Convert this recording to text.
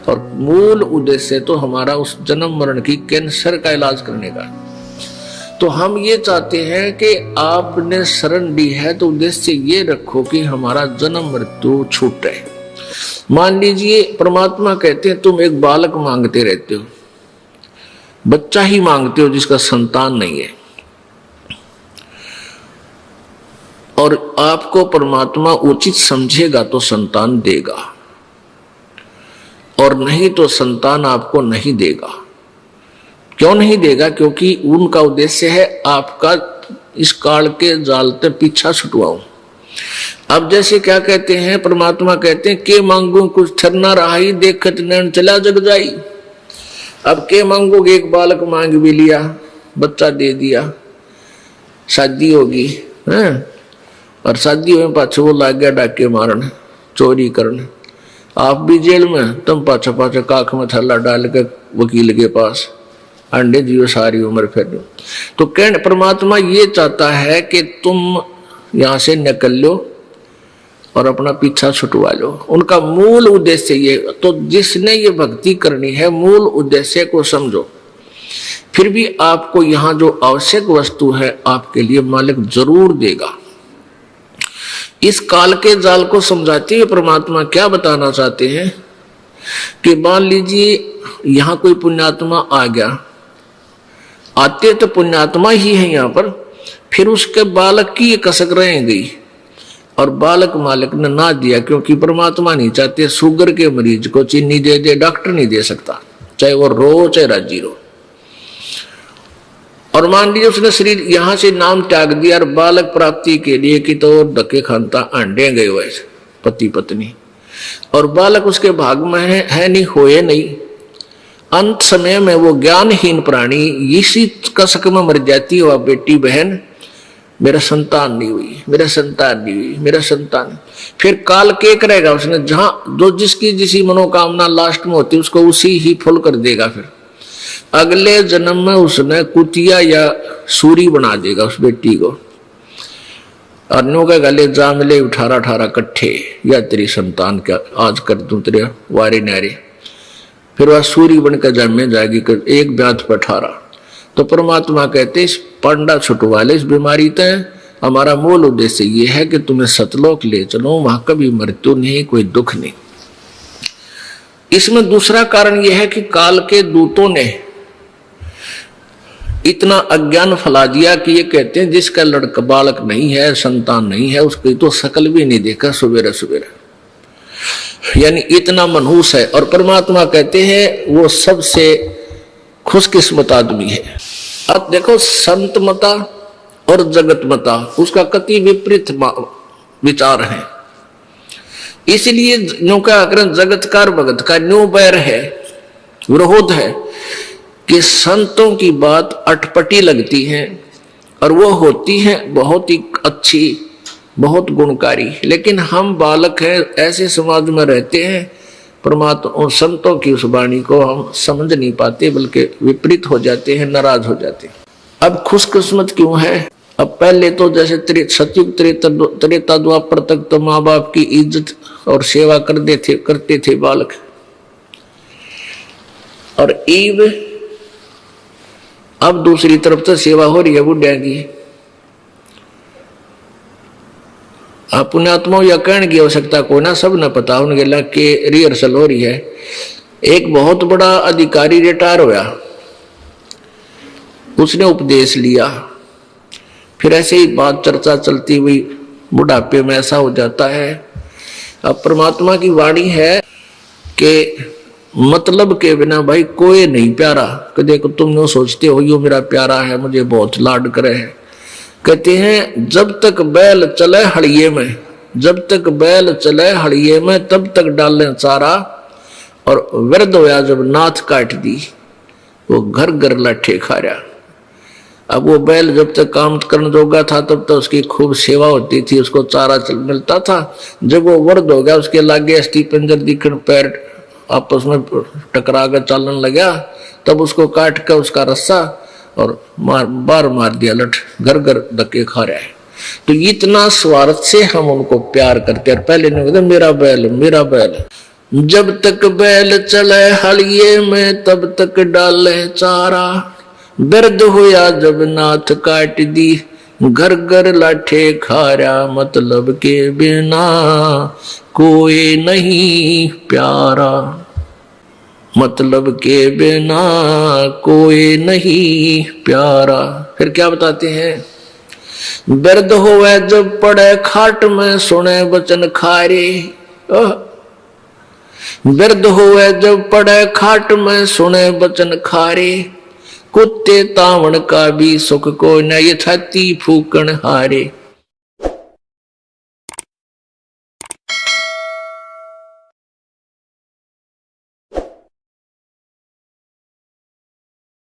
और मूल उद्देश्य तो हमारा उस जन्म मरण की कैंसर का इलाज करने का। तो हम ये चाहते हैं कि आपने शरण दी है तो उद्देश्य ये रखो कि हमारा जन्म मृत्यु छूटे। मान लीजिए परमात्मा कहते हैं तुम एक बालक मांगते रहते हो, बच्चा ही मांगते हो जिसका संतान नहीं है, और आपको परमात्मा उचित समझेगा तो संतान देगा, और नहीं तो संतान आपको नहीं देगा। क्यों नहीं देगा? क्योंकि उनका उद्देश्य है आपका इस काल के जाल से पीछा छुटवाऊं। अब जैसे क्या कहते हैं, परमात्मा कहते हैं के मांगू कुछ ठरना रहा, देखत नैन चला जग जाई। अब के मांगोगे? एक बालक मांग भी लिया, बच्चा दे दिया, शादी होगी है, और शादी होने पाछे वो लाग गया डाके मारन, चोरी करन, आप भी जेल में, तुम पाछा पाछा काख में थल्ला डाल के वकील के पास अंडे जियो सारी उम्र फिर। तो कहने परमात्मा ये चाहता है कि तुम यहां से निकल लो और अपना पीछा छुटवा लो। उनका मूल उद्देश्य ये। तो जिसने ये भक्ति करनी है, मूल उद्देश्य को समझो। फिर भी आपको यहां जो आवश्यक वस्तु है आपके लिए मालिक जरूर देगा। इस काल के जाल को समझाते हुए परमात्मा क्या बताना चाहते हैं कि मान लीजिए यहां कोई पुण्यात्मा आ गया, आते तो पुण्यात्मा ही है यहां पर, फिर उसके बालक की ये कसक रह गई और बालक मालिक ने ना दिया, क्योंकि परमात्मा नहीं चाहते शुगर के मरीज को चीनी दे दे, डॉक्टर नहीं दे सकता, चाहे वो रो चाहे राजी रो। और मान लीजिए उसने शरीर यहां से नाम त्याग दिया और बालक प्राप्ति के लिए कि तो धक्के खानता अंडे गए हुए पति पत्नी, और बालक उसके भाग में है नहीं, होए नहीं। अंत समय में वो ज्ञानहीन प्राणी इसी कसक में मर जाती है, बेटी बहन मेरा संतान नहीं हुई, मेरा संतान नहीं हुई, मेरा संतान। फिर काल के करेगा उसने, जहां जो जिसकी जिसी मनोकामना लास्ट में होती है उसको उसी ही फुल कर देगा। फिर अगले जन्म में उसने कुतिया या सूरी बना देगा उस बेटी को, और नो का गले जा मिले 18 कट्ठे, या तेरी संतान क्या आज कर दूं तेरे वारे नारे। फिर वह सूरी बनकर जन्मे जाएगी एक ब्यात पर 18। तो परमात्मा कहते इस पंडा छुटवा ले इस बीमारी तय। हमारा मूल उद्देश्य ये है कि तुम्हें सतलोक ले चलो, वहां कभी मृत्यु नहीं, कोई दुख नहीं। इसमें दूसरा कारण यह है कि काल के दूतों ने इतना अज्ञान फैला दिया कि ये कहते हैं जिसका लड़का बालक नहीं है, संतान नहीं है, उसकी तो शकल भी नहीं देखा सुबेरे सुबेरे, यानी इतना मनहूस है। और परमात्मा कहते हैं वो सबसे खुशकिस्मत आदमी है। अब देखो संत मता और जगत मता उसका कति विपरीत विचार है। इसलिए न्यू क्या करें, जगतकार भगत का न्यू बैर है, विरोध है कि संतों की बात अटपटी लगती है और वो होती है बहुत ही अच्छी, बहुत गुणकारी, लेकिन हम बालक हैं, ऐसे समाज में रहते हैं, परमात्मा और संतों की उस वाणी को हम समझ नहीं पाते, बल्कि विपरीत हो जाते हैं, नाराज हो जाते हैं। अब खुशकिस्मत क्यों है? अब पहले तो जैसे सतयुग त्रेता द्वापर तक तो माँ बाप की इज्जत और सेवा करते थे बालक, और अब दूसरी तरफ तो सेवा हो रही है बुढ़िया की। पुण्यात्मा या कहने की आवश्यकता को ना, सब न पता उनके लग के रिहर्सल हो रही है। एक बहुत बड़ा अधिकारी रिटायर होया, उसने उपदेश लिया, फिर ऐसे ही बात चर्चा चलती हुई बुढ़ापे में ऐसा हो जाता है। अब परमात्मा की वाणी है कि मतलब के बिना भाई कोई नहीं प्यारा। कदे को तुम नो सोचते हो यो मेरा प्यारा है, मुझे बहुत लाड करे है। कहते हैं जब तक बैल चले हड़िये में, जब तक बैल चले हड़िये में तब तक डालें चारा, और वृद्ध होया जब नाथ काट दी वो घर घर लाठे खा रहा। अब वो बैल जब तक काम करने जोगा था तब तक उसकी खूब सेवा होती थी, उसको चारा मिलता था। जब वो वृद्ध हो गया, उसके लागे अस्थि पंजर दिखण, पैर आपस में टकरा कर चलने लगा, तब उसको काट कर उसका रस्सा और मार दिया लठ, घर घर धक्के खा रहा है। तो इतना स्वार्थ से हम उनको प्यार करते हैं। पहले नहीं कहते मेरा बैल मेरा बैल, जब तक बैल चले हलिये में तब तक डाले चारा, बिरध होया जब नाथ काट दी, घर घर लाठे खारा, मतलब के बिना कोई नहीं प्यारा, मतलब के बिना कोई नहीं प्यारा। फिर क्या बताते हैं, बिरध होवे जब पड़े खाट में, सुने वचन खारे। बिरध होवे जब पड़े खाट में, सुने वचन खारे, कुत्ते तावण का भी सुख को न, ये छाती फूकण हारे।